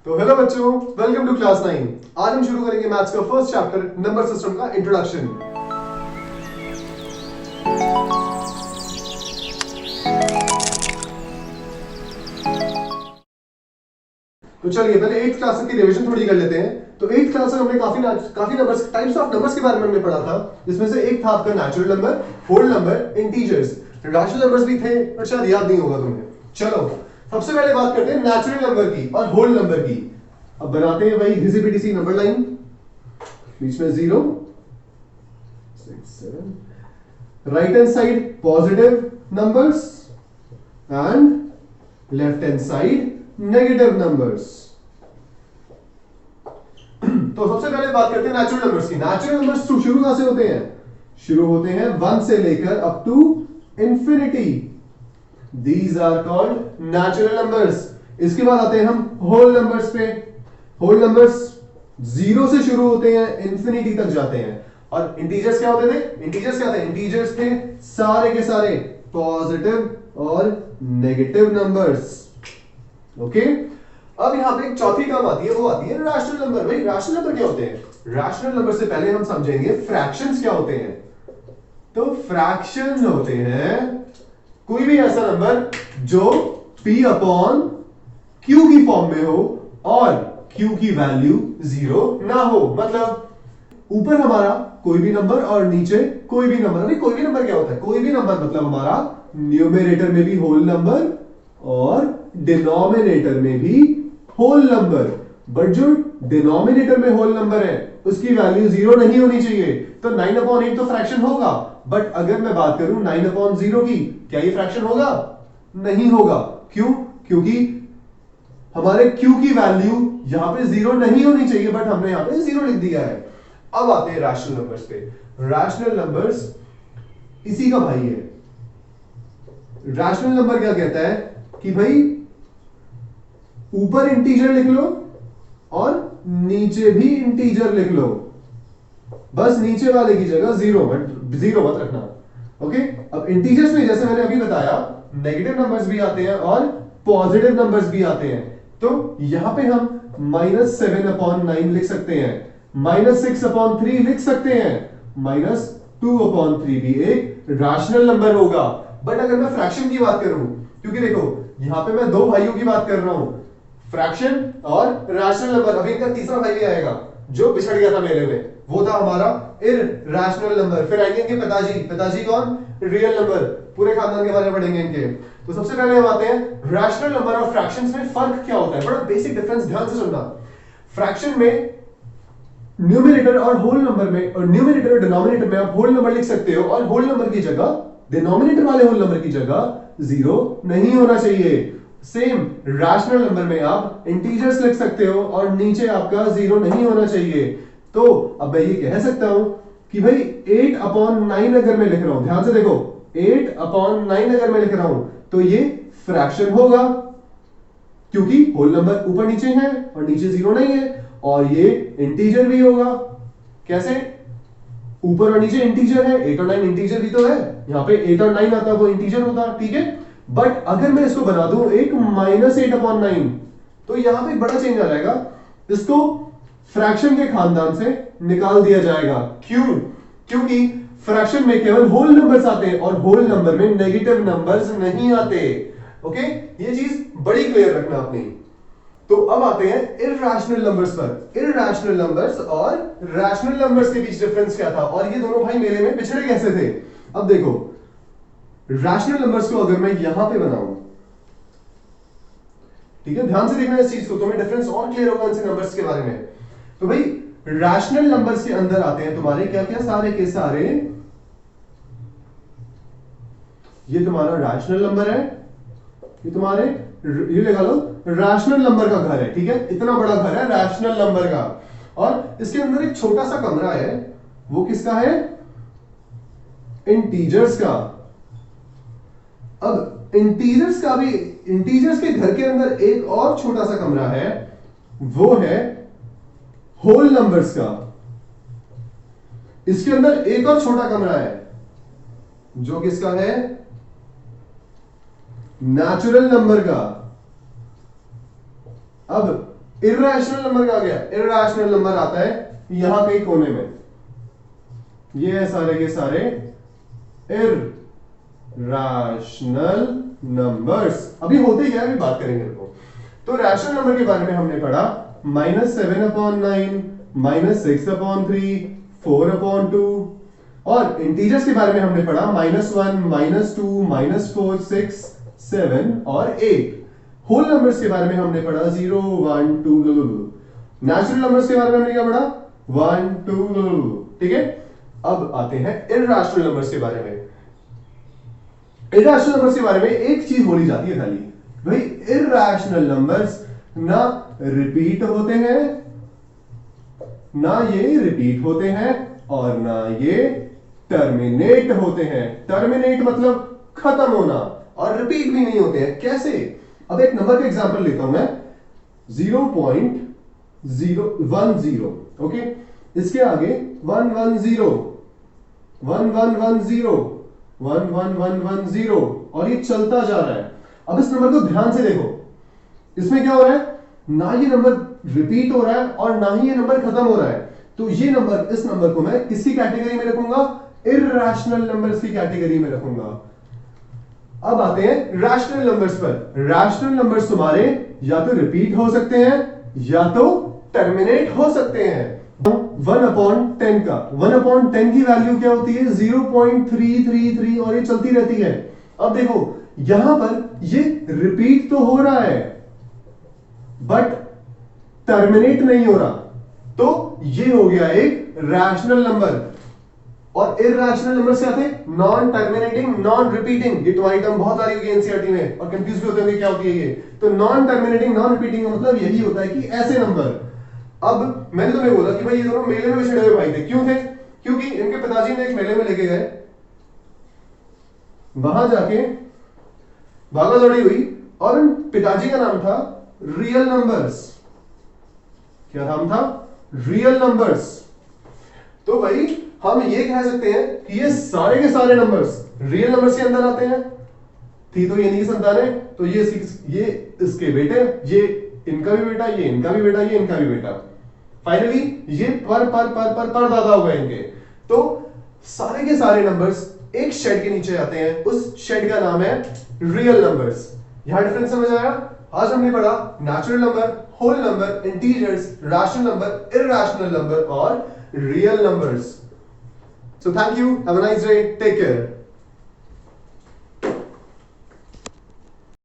तो हेलो बच्चों, welcome to class 9। आज हम शुरू करेंगे मैथ्स का फर्स्ट चैप्टर नंबर सिस्टम का इंट्रोडक्शन। तो चलिए पहले 8th क्लास की रिवीजन थोड़ी कर लेते हैं। तो 8th क्लास में हमने काफी नंबर्स, टाइप्स ऑफ नंबर्स के बारे में हमने पढ़ा था। इसमें से एक था आपका natural number, whole number, integers. Rational numbers भी थे पर शायद याद नहीं होगा तुम्हें। चलो सबसे पहले बात करते हैं नेचुरल नंबर की और होल नंबर की। अब बनाते हैं भाई घिसी पिटी सी नंबर लाइन, बीच में 0 6 7, right hand side positive numbers and left hand side negative numbers. तो सबसे पहले बात करते हैं नेचुरल नंबर्स की। नेचुरल नंबर्स शुरू कहां से होते हैं? शुरू होते हैं 1 से लेकर up to infinity. These are called natural numbers. इसके बाद आते हैं हम होल नंबर्स पे। होल नंबर्स 0 से शुरू होते हैं, इंफिनिटी तक जाते हैं। और इंटीजर्स क्या होते थे? इंटीजर्स थे सारे के सारे पॉजिटिव और नेगेटिव नंबर्स। ओके, अब यहां पे एक चौथी टर्म आती है, वो आती है रैशनल नंबर। भाई रैशनल नंबर क्या होते हैं? रैशनल नंबर से पहले हम समझेंगे फ्रैक्शंस क्या होते हैं। तो फ्रैक्शन होते हैं कोई भी ऐसा नंबर जो p अपॉन q की फॉर्म में हो और q की वैल्यू 0 ना हो। मतलब ऊपर हमारा कोई भी नंबर और नीचे कोई भी नंबर। अभी कोई भी नंबर क्या होता है? कोई भी नंबर मतलब हमारा न्यूमरेटर में भी होल नंबर और डिनोमिनेटर में भी होल नंबर। बट जो डिनोमिनेटर में होल नंबर है उसकी वैल्यू 0 नहीं होनी चाहिए। तो 9/8 तो फ्रैक्शन होगा, बट अगर मैं बात करूं 9/0 की, क्या ये फ्रैक्शन होगा? नहीं होगा। क्यों? क्योंकि हमारे q की वैल्यू यहां पे 0 नहीं होनी चाहिए, बट हमने यहां पे 0 लिख दिया है। अब आते हैं रैशनल नंबर्स पे। रैशनल नंबर्स इसी का भाई है। रैशनल नंबर क्या कहता है कि भाई ऊपर इंटीजर लिख लो और नीचे भी इंटीजर लिख लो, बस नीचे वाले की जगह 0 मत रखना। ओके, अब इंटीजर्स में जैसे मैंने अभी बताया नेगेटिव नंबर्स भी आते हैं और पॉजिटिव नंबर्स भी आते हैं। तो यहां पे हम -7/9 लिख सकते हैं, -6/3 लिख सकते हैं, -2/3 भी एक रैशनल नंबर होगा। बट अगर मैं फ्रैक्शन की बात करूं, क्योंकि देखो यहां पे मैं दो भाइयों की बात कर रहा हूं, फ्रैक्शन और रैशनल नंबर। अभी इनका तीसरा भाई भी आएगा जो बिछड़ गया था मेले में, वो था हमारा इरैशनल नंबर। फिर आएंगे इनके पिताजी कौन? Real number. पूरे खानदान के बारे में पढ़ेंगे इनके। तो सबसे पहले हम आते हैं रैशनल नंबर और फ्रैक्शंस में फर्क क्या होता है। बड़ा बेसिक डिफरेंस, ध्यान से सुनना। फ्रैक्शन में न्यूमरेटर और होल नंबर में, और न्यूमरेटर और डिनोमिनेटर में आप होल नंबर लिख सकते हो, और होल नंबर की जगह, डिनोमिनेटर वाले होल नंबर की जगह 0 नहीं होना चाहिए। सेम रैशनल नंबर में आप इंटीजर्स लिख सकते हो और नीचे आपका 0 नहीं होना चाहिए। तो अब मैं ये कह सकता हूं कि भाई 8/9 अगर मैं लिख रहा हूं, ध्यान से देखो, 8/9 अगर मैं लिख रहा हूं तो ये फ्रैक्शन होगा, क्योंकि होल नंबर ऊपर नीचे है और नीचे 0 नहीं है। और ये इंटीजर भी होगा। कैसे? ऊपर और नीचे इंटीजर है, 8 और 9 इंटीजर भी तो है। यहां पे 8 और 9 आता, वो इंटीजर होता, ठीक है। बट अगर मैं इसको बना दूं एक -8/9, तो यहां पे बड़ा चेंज आ जाएगा। इसको फ्रैक्शन के खानदान से निकाल दिया जाएगा। क्यों? क्योंकि फ्रैक्शन में केवल होल नंबर्स आते हैं और होल नंबर में नेगेटिव नंबर्स नहीं आते। ओके, ये चीज बड़ी क्लियर रखना अपनी। तो अब आते हैं इरैशनल नंबर्स पर। इरैशनल नंबर्स और रैशनल नंबर्स के बीच डिफरेंस क्या था, और ये दोनों भाई मेले में पिछड़े कैसे थे। अब देखो, रैशनल नंबर्स को अगर मैं यहां पे बनाऊं, ठीक है, ध्यान से देखना इस चीज को, तुम्हें डिफरेंस और क्लियर होगा इनसे नंबर्स के बारे में। तो भाई रैशनल नंबर्स के अंदर आते हैं तुम्हारे क्या क्या, सारे के सारे। ये तुम्हारा रैशनल नंबर है, ये तुम्हारे, ये लगा लो रैशनल नंबर का घर है, ठीक है, इतना बड़ा घर है रैशनल नंबर का। और इसके अंदर एक छोटा सा कमरा है, वो किसका है? इंटीजर्स का। अब इंटीजर्स का भी, इंटीजर्स के घर के अंदर एक और छोटा सा कमरा है, वो है होल नंबर्स का। इसके अंदर एक और छोटा कमरा है जो किसका है? नेचुरल नंबर का। अब इर्रेशनल नंबर कहां गया? इर्रेशनल नंबर आता है यहां कहीं कोने में, ये है सारे के सारे इर्रेशनल नंबर्स। अभी होते क्या है अभी बात करेंगे इनको। तो रैशनल नंबर के बारे में हमने पढ़ा -7/9, -6/3, 4/2, और इंटीजर्स के बारे में हमने पढ़ा -1, -2, -4, 6, 7 और 8। होल नंबर्स के बारे में हमने पढ़ा 0, 1, 2। नेचुरल नंबर्स के बारे में हमने क्या पढ़ा? 1, 2। ठीक है, अब आते हैं इर्रेशनल नंबर्स के बारे में। इर्रेशनल नंबर्स के बारे में एक चीज बोली जाती है खाली, भाई इर्रेशनल नंबर्स ना रिपीट होते हैं, ना ये रिपीट होते हैं, और ना ये टर्मिनेट होते हैं। टर्मिनेट मतलब खत्म होना, और रिपीट भी नहीं होते हैं। कैसे? अब एक नंबर का एग्जांपल लेता हूं मैं, 0.010। ओके, इसके आगे 110, 1110, 1110, और ये चलता जा रहा है। अब इस नंबर को ध्यान से देखो, इसमें क्या हो रहा है? ना ये नंबर रिपीट हो रहा है और ना ही ये नंबर खत्म हो रहा है। तो ये नंबर, इस नंबर को मैं किसकी कैटेगरी में रखूंगा? इर्रेशनल नंबर्स की कैटेगरी में रखूंगा। अब आते हैं रैशनल नंबर्स पर। रैशनल नंबर्स तुम्हारे या तो रिपीट हो सकते हैं या तो टर्मिनेट हो सकते हैं। 1/10 का 1/10 की वैल्यू क्या होती है? 0.333, और ये चलती रहती है। अब देखो यहां पर ये रिपीट तो हो रहा है बट टर्मिनेट नहीं हो रहा, तो ये हो गया एक रैशनल नंबर। और इर्रेशनल नंबर से आते नॉन टर्मिनेटिंग, नॉन रिपीटिंग। ये तुम्हारी टर्म बहुत आ रही होगी एनसीईआरटी में और कंफ्यूज भी होते होंगे क्या होती है ये। तो नॉन टर्मिनेटिंग, नॉन रिपीटिंग का मतलब यही होता है कि ऐसे नंबर। अब मैंने तुम्हें बोला कि भाई ये दोनों मेले में छिड़े हुए भाई थे। क्यों थे? क्योंकि इनके पिताजी ने एक मेले में लेके गए, वहां जाके भागा दौड़ी हुई, और उन पिताजी का नाम था रियल नंबर्स। क्या नाम था? Real numbers. तो भाई हम ये कह सकते हैं कि ये सारे के सारे नंबर्स रियल नंबर्स के अंदर आते हैं। थी तो ये नहीं संतान है, तो ये इसके बेटे, ये इनका भी बेटा, ये इनका भी बेटा, ये इनका भी बेटा, फाइनली ये पर दादा हो गए इनके। तो सारे के सारे नंबर्स एक शेड के नीचे आते हैं, उस शेड का नाम है रियल नंबर्स। यहां डिफरेंस समझ आया? आज हमने पढ़ा natural number, whole number, integers, rational number, irrational number और real numbers. So thank you, have a nice day, take care.